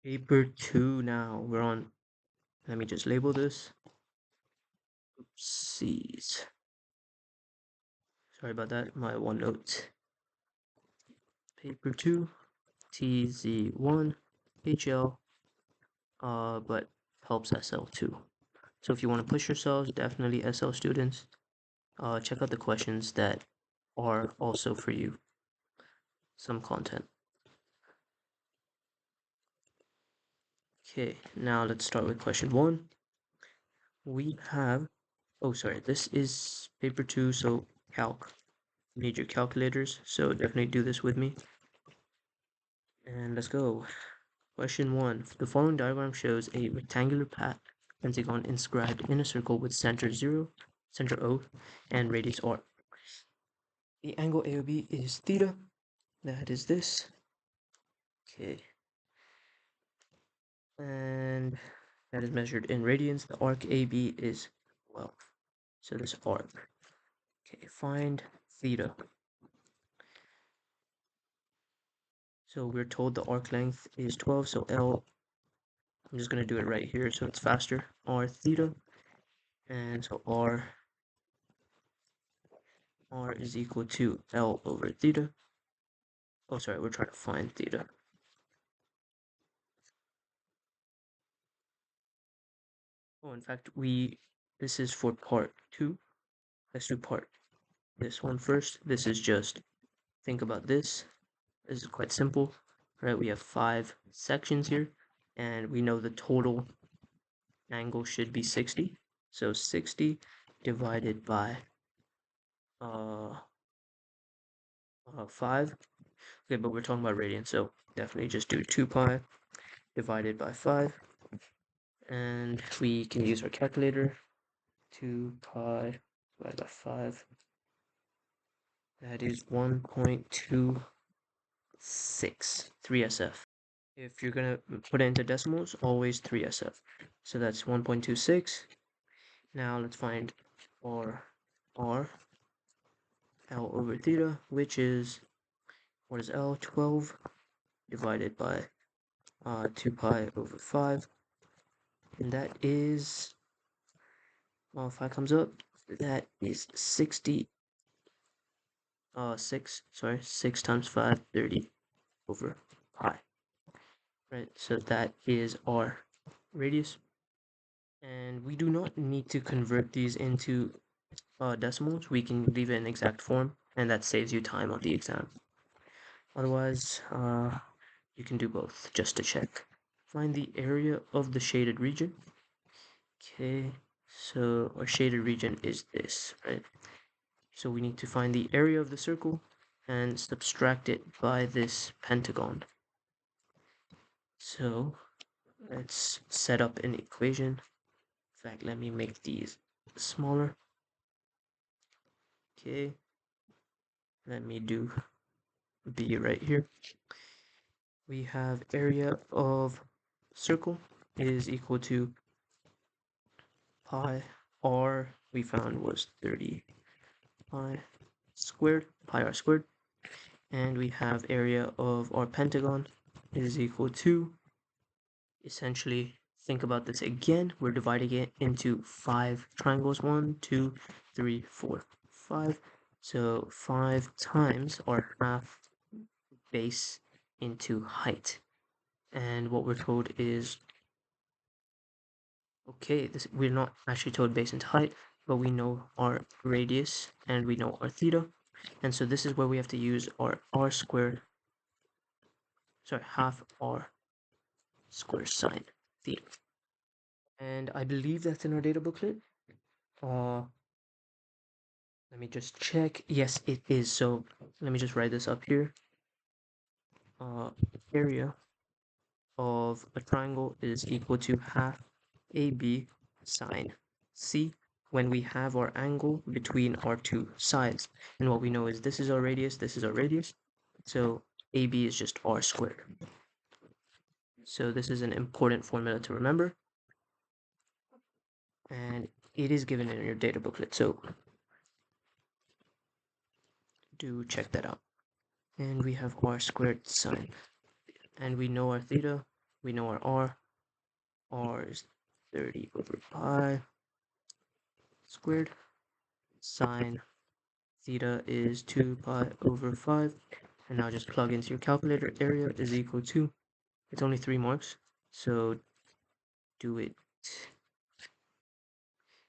Paper 2 now. We're on, let me just label this. Oopsies. Sorry about that, my OneNote. Paper 2, TZ1, HL, but helps SL2. So if you want to push yourselves, definitely SL students, check out the questions that are also for you. Some content. Okay, now let's start with question 1. We have, oh sorry, this is paper 2, so calc. You need your calculators, so definitely do this with me. And let's go. Question 1. The following diagram shows a rectangular pentagon inscribed in a circle with center 0, center O, and radius R. The angle AOB is theta. That is this. Okay. And that is measured in radians. The arc AB is 12. So this arc. Okay, find theta. So we're told the arc length is 12, so L, I'm just going to do it right here so it's faster. R theta. And so R is equal to L over theta. Oh, sorry, we're trying to find theta. Oh, in fact, this is for part 2. Let's do this one first. This is just, think about this. This is quite simple, right? We have 5 sections here, and we know the total angle should be 60. So 60 divided by 5. Okay, but we're talking about radians, so definitely just do 2 pi divided by 5. And we can use our calculator. 2 pi divided by 5. That is 1.26, 3SF. If you're going to put it into decimals, always 3SF. So that's 1.26. Now let's find R L over theta, which is, what is L? 12 divided by 2 pi over 5. And that is, well, if I comes up, that is 6 times 5, 30 over pi. Right, so that is our radius. And we do not need to convert these into decimals. We can leave it in exact form, and that saves you time on the exam. Otherwise, you can do both just to check. Find the area of the shaded region. Okay, so our shaded region is this, right? So we need to find the area of the circle and subtract it by this pentagon. So let's set up an equation. In fact, let me make these smaller. Okay, let me do B right here. We have area of circle is equal to pi r, we found was 30 pi r squared, and we have area of our pentagon is equal to, essentially, think about this again, we're dividing it into 5 triangles, 1, 2, 3, 4, 5, so 5 times our half base into height. And what we're told is, okay, we're not actually told base into height, but we know our radius and we know our theta. And so this is where we have to use our r squared, sorry, half r square sine theta. And I believe that's in our data booklet. Let me just check. Yes, it is. So let me just write this up here. Area of a triangle is equal to half AB sine C when we have our angle between our two sides. And what we know is this is our radius, this is our radius. So AB is just r squared. So this is an important formula to remember. And it is given in your data booklet. So do check that out. And we have r squared sine. And we know our theta, We know our r. R is 30 over pi squared. Sine theta is 2 pi over 5. And now just plug into your calculator. Area is equal to, it's only 3 marks, so do it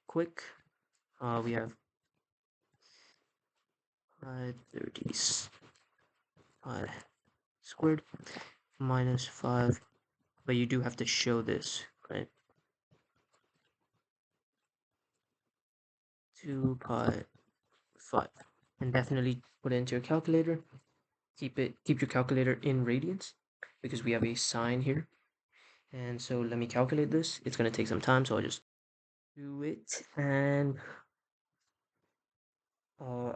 quick. We have pi 30 pi squared minus 5, but you do have to show this, right? 2 pi 5. And definitely put it into your calculator. Keep your calculator in radians because we have a sine here. And so let me calculate this. It's going to take some time, so I'll just do it. And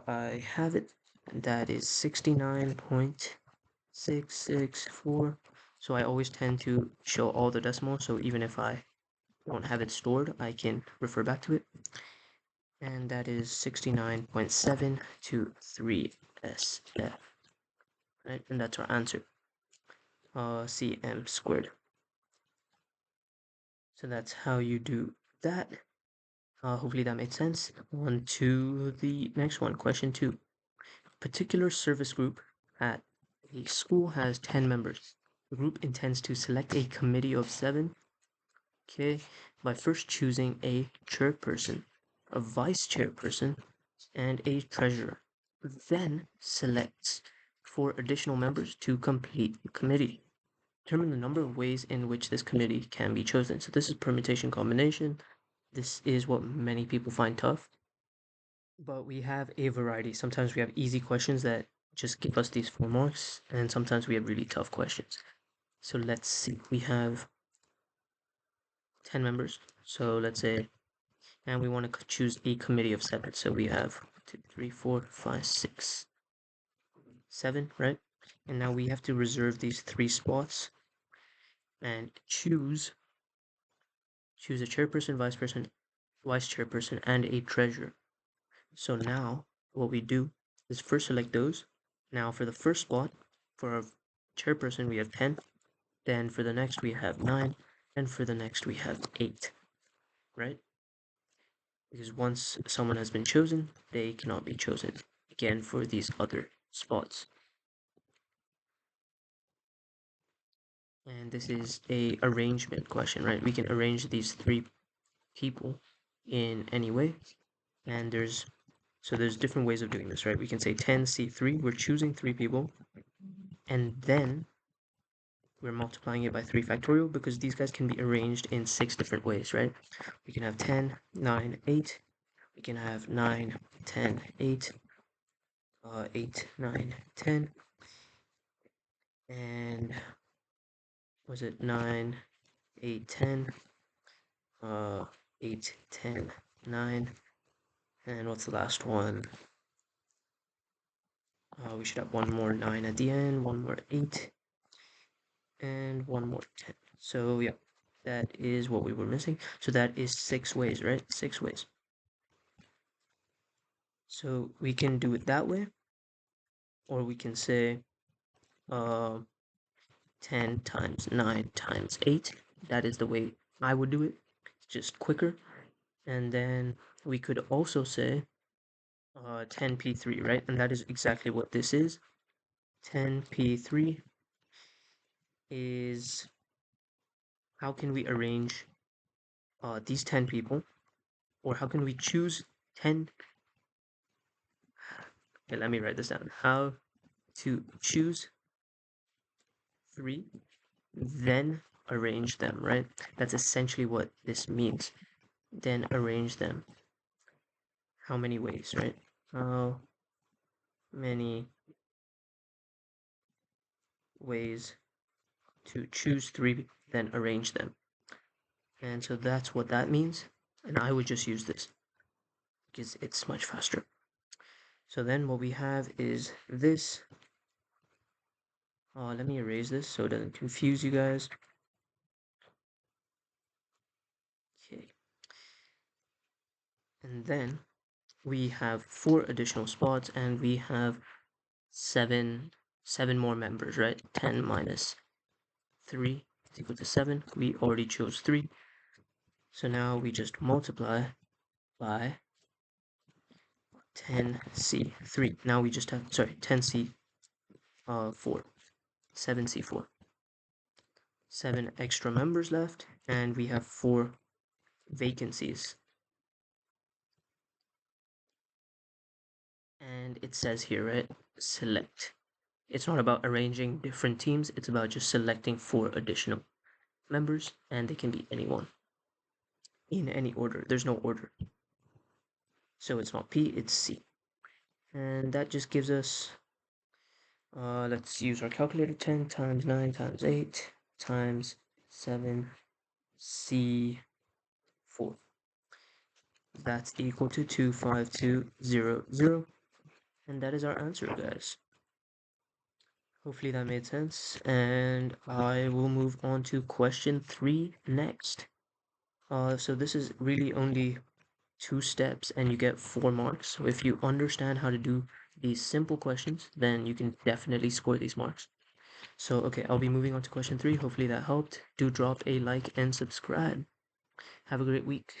I have it. That is 69.664. So I always tend to show all the decimals. So even if I don't have it stored, I can refer back to it. And that is 69.723 SF. Right? And that's our answer. Cm squared. So that's how you do that. Hopefully that made sense. On to the next one, question 2. Particular service group at a school has 10 members. The group intends to select a committee of 7, okay, by first choosing a chairperson, a vice chairperson, and a treasurer. Then selects 4 additional members to complete the committee. Determine the number of ways in which this committee can be chosen. So this is permutation combination. This is what many people find tough. But we have a variety. Sometimes we have easy questions that just give us these 4 marks, and sometimes we have really tough questions. So let's see. We have 10 members. So let's say, and we want to choose a committee of 7. So we have 2, 3, 4, 5, 6, 7, right? And now we have to reserve these 3 spots and choose a chairperson, vice chairperson, and a treasurer. So now what we do is first select those. Now for the first spot, for our chairperson, we have 10. Then for the next, we have 9. And for the next, we have 8. Right? Because once someone has been chosen, they cannot be chosen again for these other spots. And this is a arrangement question, right? We can arrange these 3 people in any way. And there's different ways of doing this, right? We can say 10C3, we're choosing 3 people, and then we're multiplying it by 3 factorial because these guys can be arranged in 6 different ways, right? We can have 10, 9, 8. We can have 9, 10, 8, 8, 9, 10, and was it 9, 8, 10, 8, 10, 9, and what's the last one? We should have one more 9 at the end, one more 8, and one more 10. So yeah, that is what we were missing. So that is 6 ways, right? 6 ways. So we can do it that way, or we can say 10 times 9 times 8. That is the way I would do it. It's just quicker. And then we could also say 10p3, right? And that is exactly what this is. 10p3 is how can we arrange these 10 people, or how can we choose 10. Okay, let me write this down. How to choose 3, then arrange them, right? That's essentially what this means. Then arrange them. How many ways, right? How many ways to choose 3, then arrange them. And so that's what that means. And I would just use this because it's much faster. So then what we have is this. Let me erase this so it doesn't confuse you guys. Okay. And then we have 4 additional spots, and we have 7 more members, right? 10 minus 3 is equal to 7. We already chose 3. So now we just multiply by 10C3. Now we just have, 10C 4. 7C4. 7 extra members left, and we have 4 vacancies. And it says here, right, select. It's not about arranging different teams, it's about just selecting 4 additional members, and they can be anyone in any order. There's no order. So it's not P, it's C. And that just gives us, let's use our calculator, 10 times 9 times 8 times 7 C4. That's equal to 25200. And that is our answer, guys. Hopefully that made sense. And I will move on to question 3 next. So this is really only 2 steps and you get 4 marks. So if you understand how to do these simple questions, then you can definitely score these marks. So, okay, I'll be moving on to question 3. Hopefully that helped. Do drop a like and subscribe. Have a great week.